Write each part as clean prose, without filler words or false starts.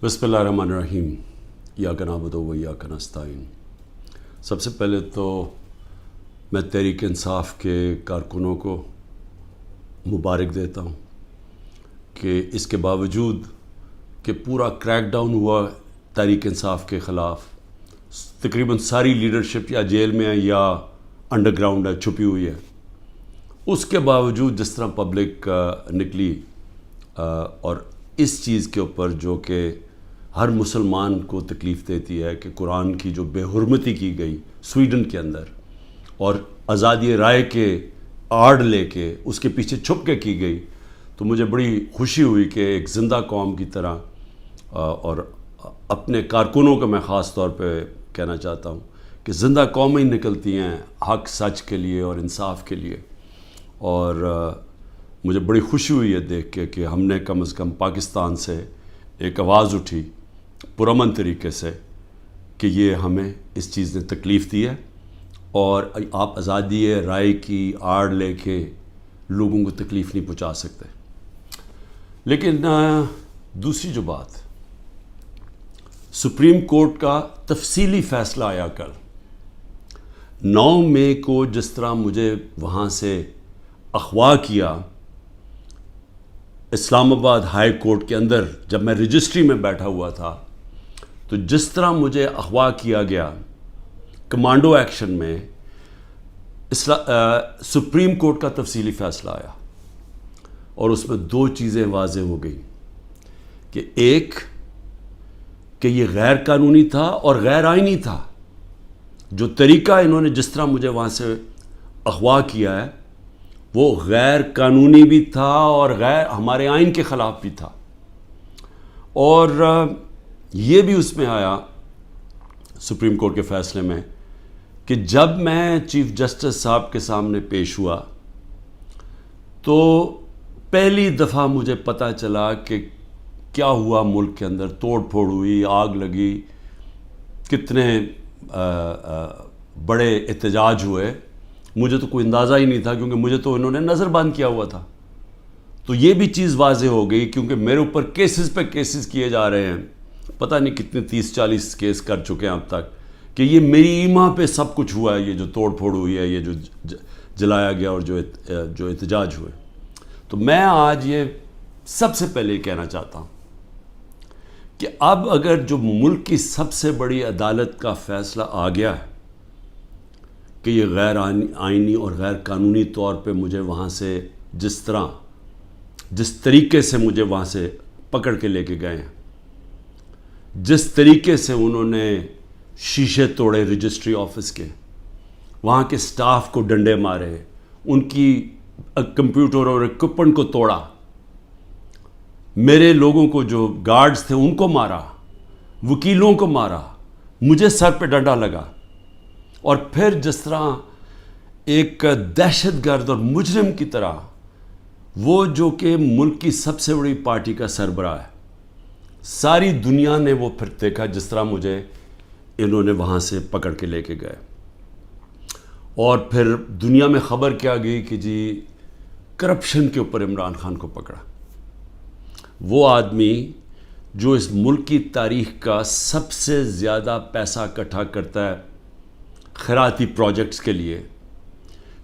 بسم اللہ الرحمن الرحیم ایاک نعبد و ایاک نستعین۔ سب سے پہلے تو میں تحریک انصاف کے کارکنوں کو مبارک دیتا ہوں کہ اس کے باوجود کہ پورا کریک ڈاؤن ہوا تحریک انصاف کے خلاف، تقریباً ساری لیڈرشپ یا جیل میں ہے یا انڈر گراؤنڈ ہے، چھپی ہوئی ہے، اس کے باوجود جس طرح پبلک نکلی اور اس چیز کے اوپر جو کہ ہر مسلمان کو تکلیف دیتی ہے کہ قرآن کی جو بے حرمتی کی گئی سویڈن کے اندر اور آزادی رائے کے آڑ لے کے اس کے پیچھے چھپ کے کی گئی، تو مجھے بڑی خوشی ہوئی کہ ایک زندہ قوم کی طرح اور اپنے کارکنوں کو میں خاص طور پہ کہنا چاہتا ہوں کہ زندہ قومیں نکلتی ہیں حق سچ کے لیے اور انصاف کے لیے، اور مجھے بڑی خوشی ہوئی ہے دیکھ کے کہ ہم نے کم از کم پاکستان سے ایک آواز اٹھی پرامن طریقے سے کہ یہ ہمیں اس چیز نے تکلیف دی ہے اور آپ آزادی رائے کی آڑ لے کے لوگوں کو تکلیف نہیں پہنچا سکتے۔ لیکن دوسری جو بات، سپریم کورٹ کا تفصیلی فیصلہ آیا کل 9 مئی کو، جس طرح مجھے وہاں سے اغوا کیا اسلام آباد ہائی کورٹ کے اندر جب میں رجسٹری میں بیٹھا ہوا تھا، تو جس طرح مجھے اغوا کیا گیا کمانڈو ایکشن میں، سپریم کورٹ کا تفصیلی فیصلہ آیا اور اس میں 2 چیزیں واضح ہو گئیں کہ ایک کہ یہ غیر قانونی تھا اور غیر آئینی تھا، جو طریقہ انہوں نے جس طرح مجھے وہاں سے اغوا کیا ہے وہ غیر قانونی بھی تھا اور غیر ہمارے آئین کے خلاف بھی تھا، اور یہ بھی اس میں آیا سپریم کورٹ کے فیصلے میں کہ جب میں چیف جسٹس صاحب کے سامنے پیش ہوا تو پہلی دفعہ مجھے پتہ چلا کہ کیا ہوا، ملک کے اندر توڑ پھوڑ ہوئی، آگ لگی، کتنے بڑے احتجاج ہوئے، مجھے تو کوئی اندازہ ہی نہیں تھا کیونکہ مجھے تو انہوں نے نظر بند کیا ہوا تھا۔ تو یہ بھی چیز واضح ہو گئی کیونکہ میرے اوپر کیسز پہ کیسز کیے جا رہے ہیں، پتہ نہیں کتنے 30-40 کیس کر چکے ہیں اب تک، کہ یہ میری ایما پہ سب کچھ ہوا ہے، یہ جو توڑ پھوڑ ہوئی ہے، یہ جو جلایا گیا اور جو احتجاج ہوئے۔ تو میں آج یہ سب سے پہلے کہنا چاہتا ہوں کہ اب اگر جو ملک کی سب سے بڑی عدالت کا فیصلہ آ گیا ہے کہ یہ غیر آئینی اور غیر قانونی طور پہ مجھے وہاں سے جس طریقے سے مجھے وہاں سے پکڑ کے لے کے گئے ہیں، جس طریقے سے انہوں نے شیشے توڑے رجسٹری آفس کے، وہاں کے سٹاف کو ڈنڈے مارے، ان کی کمپیوٹر اور اکوپمنٹ کو توڑا، میرے لوگوں کو جو گارڈز تھے ان کو مارا، وکیلوں کو مارا، مجھے سر پہ ڈنڈا لگا، اور پھر جس طرح ایک دہشت گرد اور مجرم کی طرح وہ جو کہ ملک کی سب سے بڑی پارٹی کا سربراہ ہے، ساری دنیا نے وہ پھر دیکھا جس طرح مجھے انہوں نے وہاں سے پکڑ کے لے کے گئے، اور پھر دنیا میں خبر کیا گئی کہ جی کرپشن کے اوپر عمران خان کو پکڑا، وہ آدمی جو اس ملک کی تاریخ کا سب سے زیادہ پیسہ اکٹھا کرتا ہے خیراتی پروجیکٹس کے لیے،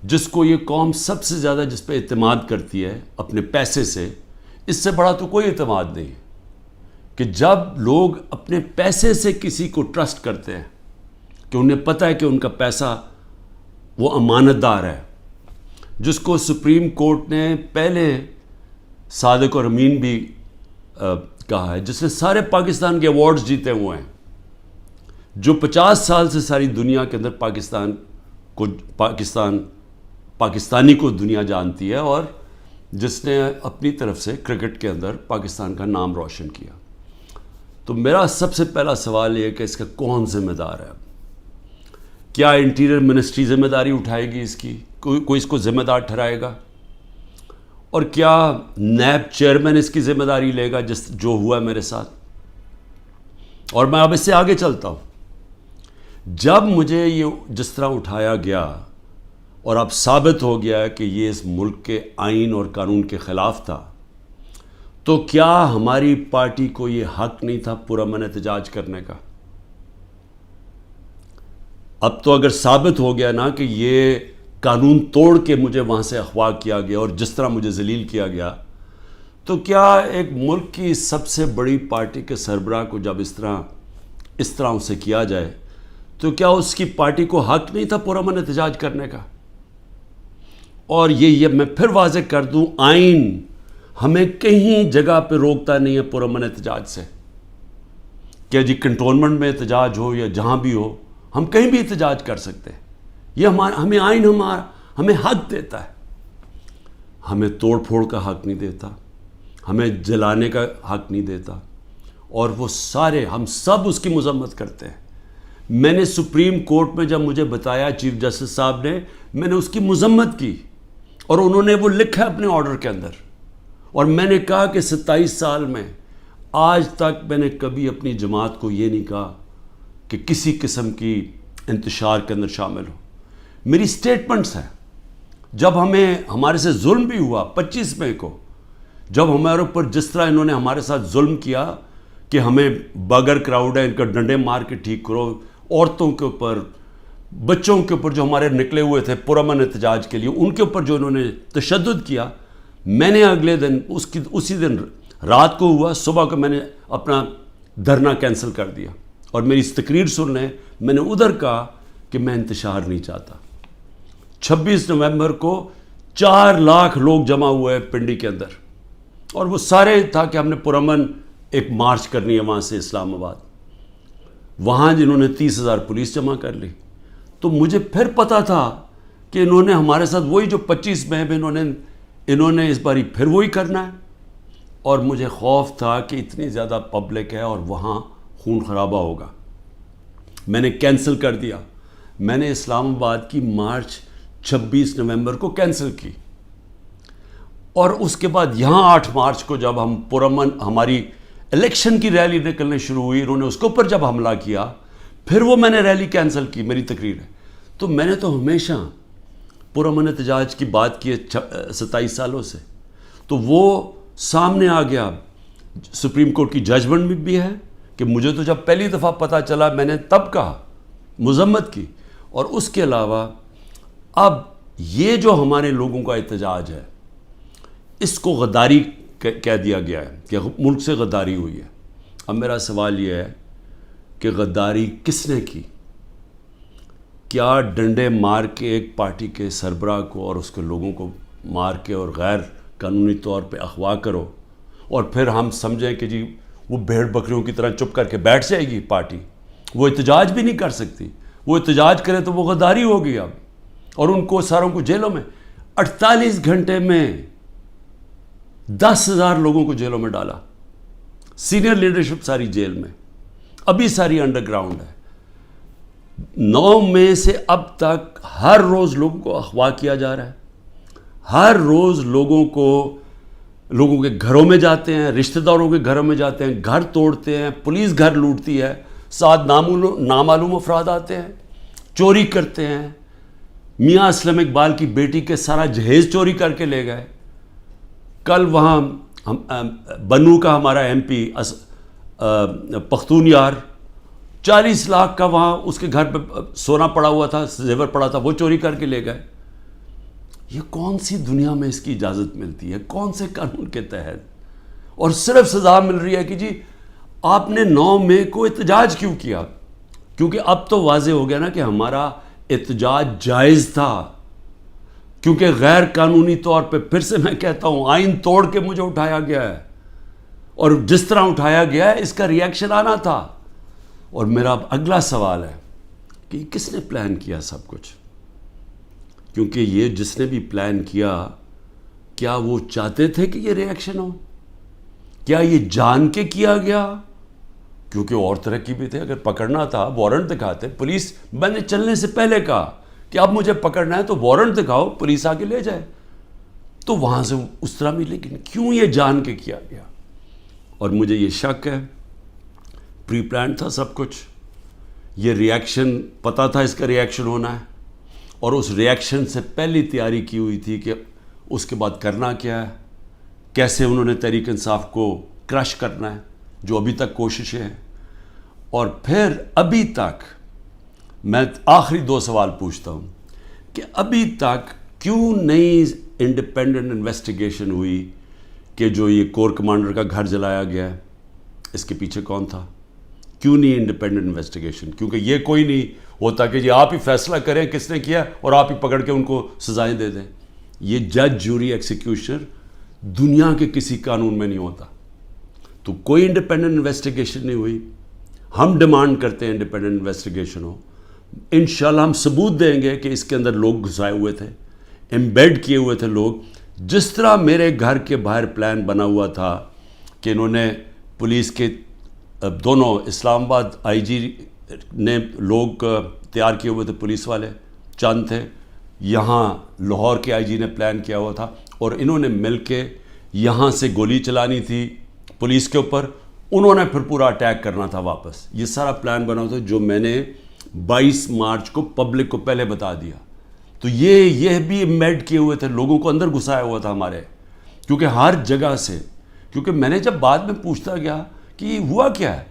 جس کو یہ قوم سب سے زیادہ جس پہ اعتماد کرتی ہے اپنے پیسے سے، اس سے بڑا تو کوئی اعتماد نہیں ہے کہ جب لوگ اپنے پیسے سے کسی کو ٹرسٹ کرتے ہیں کہ انہیں پتہ ہے کہ ان کا پیسہ وہ امانت دار ہے، جس کو سپریم کورٹ نے پہلے صادق اور امین بھی کہا ہے، جس نے سارے پاکستان کے ایوارڈز جیتے ہوئے ہیں، جو 50 سال سے ساری دنیا کے اندر پاکستانی کو دنیا جانتی ہے، اور جس نے اپنی طرف سے کرکٹ کے اندر پاکستان کا نام روشن کیا۔ تو میرا سب سے پہلا سوال یہ ہے کہ اس کا کون ذمہ دار ہے؟ کیا انٹیریئر منسٹری ذمہ داری اٹھائے گی اس کی؟ کوئی اس کو ذمہ دار ٹھہرائے گا؟ اور کیا نیب چیئرمین اس کی ذمہ داری لے گا جو ہوا میرے ساتھ؟ اور میں اب اس سے آگے چلتا ہوں، جب مجھے یہ جس طرح اٹھایا گیا اور اب ثابت ہو گیا کہ یہ اس ملک کے آئین اور قانون کے خلاف تھا، تو کیا ہماری پارٹی کو یہ حق نہیں تھا پرامن احتجاج کرنے کا؟ اب تو اگر ثابت ہو گیا نا کہ یہ قانون توڑ کے مجھے وہاں سے اغوا کیا گیا اور جس طرح مجھے ذلیل کیا گیا، تو کیا ایک ملک کی سب سے بڑی پارٹی کے سربراہ کو جب اس طرح اسے کیا جائے تو کیا اس کی پارٹی کو حق نہیں تھا پرامن احتجاج کرنے کا؟ اور یہ میں پھر واضح کر دوں، آئین ہمیں کہیں جگہ پہ روکتا نہیں ہے پرامن احتجاج سے، کہ جی کنٹونمنٹ میں احتجاج ہو یا جہاں بھی ہو، ہم کہیں بھی احتجاج کر سکتے ہیں۔ یہ ہمیں آئین ہمیں حق دیتا ہے، ہمیں توڑ پھوڑ کا حق نہیں دیتا، ہمیں جلانے کا حق نہیں دیتا، اور وہ سارے ہم سب اس کی مذمت کرتے ہیں۔ میں نے سپریم کورٹ میں جب مجھے بتایا چیف جسٹس صاحب نے، میں نے اس کی مذمت کی، اور انہوں نے وہ لکھا اپنے آرڈر کے اندر، اور میں نے کہا کہ 27 سال میں آج تک میں نے کبھی اپنی جماعت کو یہ نہیں کہا کہ کسی قسم کی انتشار کے اندر شامل ہو۔ میری سٹیٹمنٹس ہیں، جب ہمارے سے ظلم بھی ہوا 25 مئی کو، جب ہمارے اوپر جس طرح انہوں نے ہمارے ساتھ ظلم کیا کہ ہمیں بغیر کراؤڈ ہے ان کا ڈنڈے مار کے ٹھیک کرو، عورتوں کے اوپر، بچوں کے اوپر جو ہمارے نکلے ہوئے تھے پرامن احتجاج کے لیے، ان کے اوپر جو انہوں نے تشدد کیا، میں نے اگلے دن اسی دن رات کو ہوا، صبح کو میں نے اپنا دھرنا کینسل کر دیا، اور میری اس تقریر سن لیں، میں نے ادھر کہا کہ میں انتشار نہیں چاہتا۔ 26 نومبر کو 4 لاکھ لوگ جمع ہوئے پنڈی کے اندر، اور وہ سارے تھا کہ ہم نے پرامن ایک مارچ کرنی ہے وہاں سے اسلام آباد، وہاں جنہوں نے 30,000 پولیس جمع کر لی۔ تو مجھے پھر پتا تھا کہ انہوں نے ہمارے ساتھ وہی جو 25 مئی میں انہوں نے اس باری پھر وہی کرنا ہے، اور مجھے خوف تھا کہ اتنی زیادہ پبلک ہے اور وہاں خون خرابہ ہوگا۔ میں نے کینسل کر دیا، میں نے اسلام آباد کی مارچ 26 نومبر کو کینسل کی، اور اس کے بعد یہاں 8 مارچ کو جب ہم پرامن ہماری الیکشن کی ریلی نکلنے شروع ہوئی، انہوں نے اس کے اوپر جب حملہ کیا، پھر وہ میں نے ریلی کینسل کی، میری تقریر ہے۔ تو میں نے تو ہمیشہ پرامن احتجاج کی بات کی ہے 27 سالوں سے، تو وہ سامنے آ گیا، سپریم کورٹ کی ججمنٹ بھی ہے کہ مجھے تو جب پہلی دفعہ پتہ چلا میں نے تب کہا، مذمت کی، اور اس کے علاوہ اب یہ جو ہمارے لوگوں کا احتجاج ہے اس کو غداری کہہ دیا گیا ہے کہ ملک سے غداری ہوئی ہے۔ اب میرا سوال یہ ہے کہ غداری کس نے کی؟ کیا ڈنڈے مار کے ایک پارٹی کے سربراہ کو اور اس کے لوگوں کو مار کے اور غیر قانونی طور پہ اغوا کرو، اور پھر ہم سمجھیں کہ جی وہ بھیڑ بکریوں کی طرح چپ کر کے بیٹھ جائے گی پارٹی، وہ احتجاج بھی نہیں کر سکتی، وہ احتجاج کرے تو وہ غداری ہوگی اب، اور ان کو ساروں کو جیلوں میں 48 گھنٹے میں 10,000 لوگوں کو جیلوں میں ڈالا، سینئر لیڈرشپ ساری جیل میں، ابھی ساری انڈر گراؤنڈ ہے۔ 9 مئی سے اب تک ہر روز لوگوں کو اغوا کیا جا رہا ہے، ہر روز لوگوں کے گھروں میں جاتے ہیں، رشتہ داروں کے گھروں میں جاتے ہیں، گھر توڑتے ہیں، پولیس گھر لوٹتی ہے، ساتھ نامعلوم افراد آتے ہیں، چوری کرتے ہیں۔ میاں اسلم اقبال کی بیٹی کے سارا جہیز چوری کر کے لے گئے۔ کل وہاں بنو کا ہمارا ایم پی پختون یار 40 لاکھ کا وہاں اس کے گھر پہ سونا پڑا ہوا تھا، زیور پڑا تھا، وہ چوری کر کے لے گئے۔ یہ کون سی دنیا میں اس کی اجازت ملتی ہے؟ کون سے قانون کے تحت؟ اور صرف سزا مل رہی ہے کہ جی آپ نے 9 مئی کو احتجاج کیوں کیا؟ کیونکہ اب تو واضح ہو گیا نا کہ ہمارا احتجاج جائز تھا، کیونکہ غیر قانونی طور پہ، پھر سے میں کہتا ہوں، آئین توڑ کے مجھے اٹھایا گیا ہے، اور جس طرح اٹھایا گیا ہے اس کا ریئیکشن آنا تھا۔ اور میرا اب اگلا سوال ہے کہ کس نے پلان کیا سب کچھ؟ کیونکہ یہ جس نے بھی پلان کیا، کیا وہ چاہتے تھے کہ یہ ریئیکشن ہو؟ کیا یہ جان کے کیا گیا؟ کیونکہ اور طرح کی بھی تھے، اگر پکڑنا تھا وارنٹ دکھاتے پولیس، میں نے چلنے سے پہلے کہا کہ اب مجھے پکڑنا ہے تو وارنٹ دکھاؤ، پولیس آ کے لے جائے، تو وہاں سے اس طرح بھی، لیکن کیوں یہ جان کے کیا گیا؟ اور مجھے یہ شک ہے پری پلان تھا سب کچھ، یہ ریئیکشن پتہ تھا اس کا ریئیکشن ہونا ہے، اور اس ریئیکشن سے پہلی تیاری کی ہوئی تھی کہ اس کے بعد کرنا کیا ہے، کیسے انہوں نے تحریک انصاف کو کرش کرنا ہے، جو ابھی تک کوششیں ہیں. اور پھر ابھی تک میں آخری 2 سوال پوچھتا ہوں کہ ابھی تک کیوں نہیں انڈیپینڈنٹ انویسٹیگیشن ہوئی کہ جو یہ کور کمانڈر کا گھر جلایا گیا ہے اس کے پیچھے کون تھا؟ کیوں نہیں انڈیپینڈنٹ انویسٹیگیشن؟ کیونکہ یہ کوئی نہیں ہوتا کہ جی آپ ہی فیصلہ کریں کس نے کیا اور آپ ہی پکڑ کے ان کو سزائیں دے دیں. یہ جج، جوری، ایکسیکیوشنر دنیا کے کسی قانون میں نہیں ہوتا. تو کوئی انڈیپینڈنٹ انویسٹیگیشن نہیں ہوئی. ہم ڈیمانڈ کرتے ہیں انڈیپینڈنٹ انویسٹیگیشن ہو. انشاءاللہ ہم ثبوت دیں گے کہ اس کے اندر لوگ گھسائے ہوئے تھے، ایمبیڈ کیے ہوئے تھے لوگ. جس طرح میرے گھر کے باہر پلان بنا ہوا تھا کہ انہوں نے پولیس کے دونوں اسلام آباد آئی جی نے لوگ تیار کیے ہوئے تھے، پولیس والے چند تھے، یہاں لاہور کے آئی جی نے پلان کیا ہوا تھا، اور انہوں نے مل کے یہاں سے گولی چلانی تھی پولیس کے اوپر، انہوں نے پھر پورا اٹیک کرنا تھا واپس. یہ سارا پلان بنا ہوا تھا جو میں نے 22 مارچ کو پبلک کو پہلے بتا دیا. تو یہ بھی ایمبیڈ کیے ہوئے تھے، لوگوں کو اندر گھسایا ہوا تھا ہمارے، کیونکہ ہر جگہ سے، کیونکہ میں نے جب بعد میں پوچھتا گیا کہ یہ ہوا کیا ہے،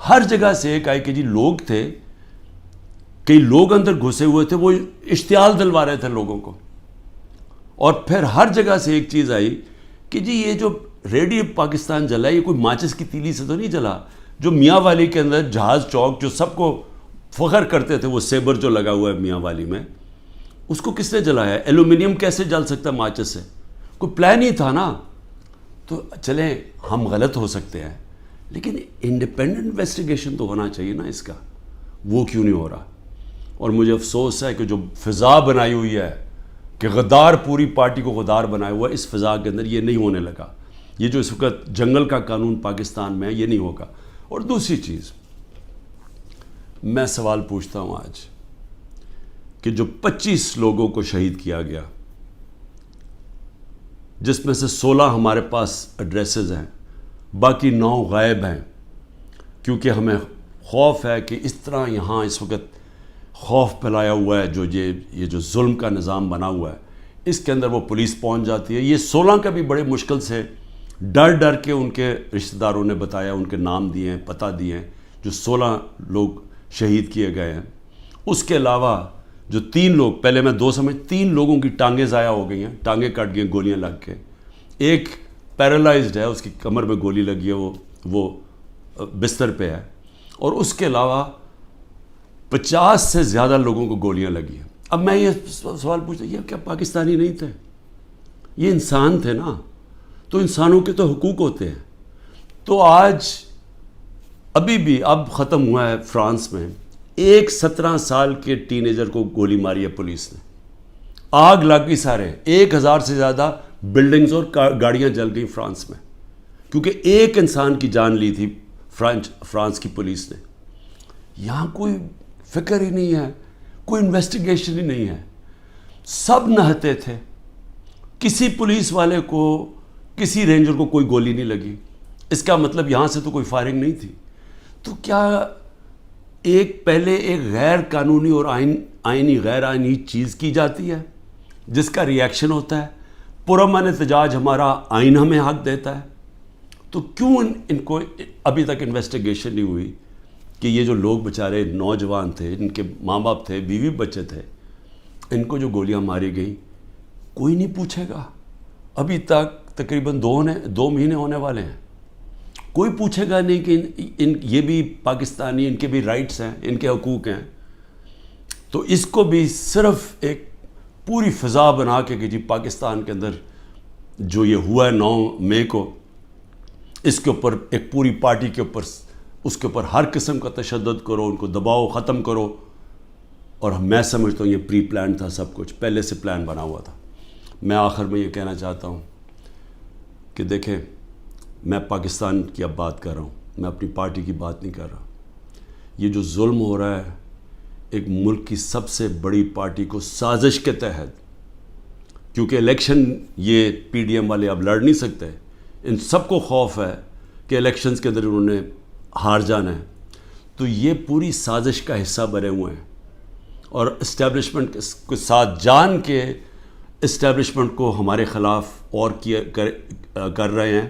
ہر جگہ سے ایک آئی کہ جی لوگ تھے، کئی لوگ اندر گھسے ہوئے تھے، وہ اشتعال دلوا رہے تھے لوگوں کو. اور پھر ہر جگہ سے ایک چیز آئی کہ جی یہ جو ریڈیو پاکستان جلا، یہ کوئی ماچس کی تیلی سے تو نہیں جلا. جو میاں والی کے اندر جہاز چوک جو سب کو فخر کرتے تھے، وہ سیبر جو لگا ہوا ہے میاں والی میں، اس کو کس نے جلایا؟ ایلومینیم کیسے جل سکتا ہے ماچس سے؟ کوئی پلان ہی تھا نا. تو چلیں ہم غلط ہو سکتے ہیں، لیکن انڈیپینڈنٹ انویسٹیگیشن تو ہونا چاہیے نا اس کا. وہ کیوں نہیں ہو رہا؟ اور مجھے افسوس ہے کہ جو فضا بنائی ہوئی ہے کہ غدار پوری پارٹی کو غدار بنایا ہوا ہے، اس فضا کے اندر یہ نہیں ہونے لگا. یہ جو اس وقت جنگل کا قانون پاکستان میں ہے، یہ نہیں ہوگا. اور دوسری چیز میں سوال پوچھتا ہوں آج کہ جو 25 لوگوں کو شہید کیا گیا، جس میں سے 16 ہمارے پاس ایڈریسز ہیں، باقی 9 غائب ہیں، کیونکہ ہمیں خوف ہے کہ اس طرح یہاں اس وقت خوف پھیلایا ہوا ہے، جو یہ جو ظلم کا نظام بنا ہوا ہے، اس کے اندر وہ پولیس پہنچ جاتی ہے. یہ 16 کا بھی بڑے مشکل سے ڈر کے ان کے رشتہ داروں نے بتایا، ان کے نام دیے ہیں، پتہ دیے ہیں، جو 16 لوگ شہید کیے گئے ہیں. اس کے علاوہ جو 3 لوگ، پہلے میں 2 سمجھ، 3 لوگوں کی ٹانگیں ضائع ہو گئی ہیں، ٹانگیں کٹ گئی ہیں گولیاں لگ کے. ایک پیرالائزڈ ہے، اس کی کمر میں گولی لگی ہے، وہ بستر پہ ہے. اور اس کے علاوہ 50 سے زیادہ لوگوں کو گولیاں لگی ہیں. اب میں یہ سوال پوچھتا ہوں، یہ کیا پاکستانی نہیں تھے؟ یہ انسان تھے نا. تو انسانوں کے تو حقوق ہوتے ہیں. تو آج ابھی بھی اب ختم ہوا ہے فرانس میں، ایک 17 سال کے ٹین ایجر کو گولی ماری ہے پولیس نے، آگ لگ گئی سارے، 1000 سے زیادہ بلڈنگز اور گاڑیاں جل گئی فرانس میں، کیونکہ ایک انسان کی جان لی تھی فرانس کی پولیس نے. یہاں کوئی فکر ہی نہیں ہے، کوئی انویسٹیگیشن ہی نہیں ہے. سب نہتے تھے، کسی پولیس والے کو، کسی رینجر کو کوئی گولی نہیں لگی. اس کا مطلب یہاں سے تو کوئی فائرنگ نہیں تھی. تو کیا پہلے ایک غیر قانونی اور آئینی غیر آئینی چیز کی جاتی ہے جس کا ریئیکشن ہوتا ہے؟ پرامن احتجاج ہمارا آئین ہمیں حق دیتا ہے. تو کیوں ان کو ابھی تک انویسٹیگیشن نہیں ہوئی کہ یہ جو لوگ بیچارے نوجوان تھے، ان کے ماں باپ تھے، بیوی بچے تھے، ان کو جو گولیاں ماری گئیں، کوئی نہیں پوچھے گا. ابھی تک تقریباً 2 مہینے ہونے والے ہیں، کوئی پوچھے گا نہیں کہ یہ بھی پاکستانی، ان کے بھی رائٹس ہیں، ان کے حقوق ہیں. تو اس کو بھی صرف ایک پوری فضا بنا کے کہ جی پاکستان کے اندر جو یہ ہوا ہے 9 مئی کو، اس کے اوپر ایک پوری پارٹی کے اوپر، اس کے اوپر ہر قسم کا تشدد کرو، ان کو دباؤ، ختم کرو. اور میں سمجھتا ہوں یہ پری پلان تھا، سب کچھ پہلے سے پلان بنا ہوا تھا. میں آخر میں یہ کہنا چاہتا ہوں کہ دیکھیں، میں پاکستان کی اب بات کر رہا ہوں، میں اپنی پارٹی کی بات نہیں کر رہا. یہ جو ظلم ہو رہا ہے ایک ملک کی سب سے بڑی پارٹی کو سازش کے تحت، کیونکہ الیکشن یہ پی ڈی ایم والے اب لڑ نہیں سکتے، ان سب کو خوف ہے کہ الیکشنز کے اندر انہوں نے ہار جانا ہے. تو یہ پوری سازش کا حصہ بنے ہوئے ہیں اور اسٹیبلشمنٹ کے ساتھ جان کے اسٹیبلشمنٹ کو ہمارے خلاف اور کر رہے ہیں،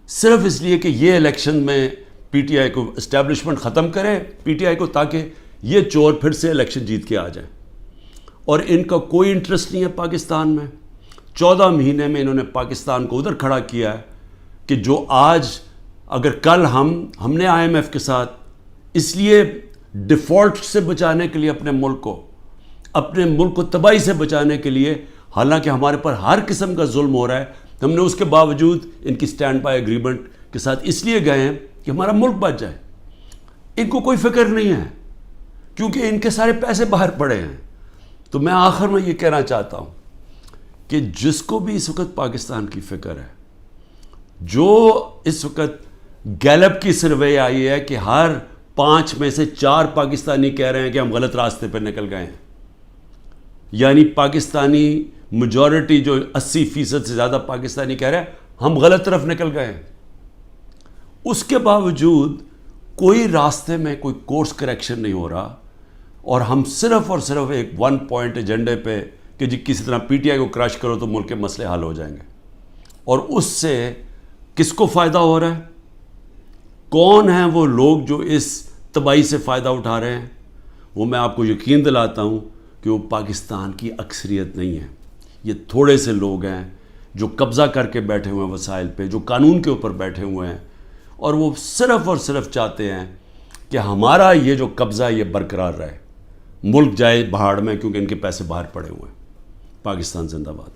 صرف اس لیے کہ یہ الیکشن میں پی ٹی آئی کو اسٹیبلشمنٹ ختم کرے پی ٹی آئی کو، تاکہ یہ چور پھر سے الیکشن جیت کے آ جائیں. اور ان کا کوئی انٹرسٹ نہیں ہے پاکستان میں. 14 مہینے میں انہوں نے پاکستان کو ادھر کھڑا کیا ہے کہ جو آج اگر کل ہم نے آئی ایم ایف کے ساتھ اس لیے ڈیفالٹ سے بچانے کے لیے اپنے ملک کو تباہی سے بچانے کے لیے، حالانکہ ہمارے پر ہر قسم کا ظلم ہو رہا ہے، ہم نے اس کے باوجود ان کی سٹینڈ بائی ایگریمنٹ کے ساتھ اس لیے گئے ہیں کہ ہمارا ملک بچ جائے. ان کو کوئی فکر نہیں ہے کیونکہ ان کے سارے پیسے باہر پڑے ہیں. تو میں آخر میں یہ کہنا چاہتا ہوں کہ جس کو بھی اس وقت پاکستان کی فکر ہے، جو اس وقت گیلپ کی سروے آئی ہے کہ ہر 5 میں سے 4 پاکستانی کہہ رہے ہیں کہ ہم غلط راستے پہ نکل گئے ہیں، یعنی پاکستانی میجورٹی جو 80% سے زیادہ پاکستانی کہہ رہے ہیں ہم غلط طرف نکل گئے ہیں، اس کے باوجود کوئی راستے میں کوئی کورس کریکشن نہیں ہو رہا، اور ہم صرف اور صرف ایک 1 پوائنٹ ایجنڈے پہ کہ جی کسی طرح پی ٹی آئی کو کرش کرو تو ملک کے مسئلے حل ہو جائیں گے. اور اس سے کس کو فائدہ ہو رہا ہے؟ کون ہیں وہ لوگ جو اس تباہی سے فائدہ اٹھا رہے ہیں؟ وہ میں آپ کو یقین دلاتا ہوں کہ وہ پاکستان کی اکثریت نہیں ہے. یہ تھوڑے سے لوگ ہیں جو قبضہ کر کے بیٹھے ہوئے ہیں وسائل پہ، جو قانون کے اوپر بیٹھے ہوئے ہیں، اور وہ صرف اور صرف چاہتے ہیں کہ ہمارا یہ جو قبضہ یہ برقرار رہے، ملک جائے بہاڑ میں، کیونکہ ان کے پیسے باہر پڑے ہوئے ہیں. پاکستان زندہ باد.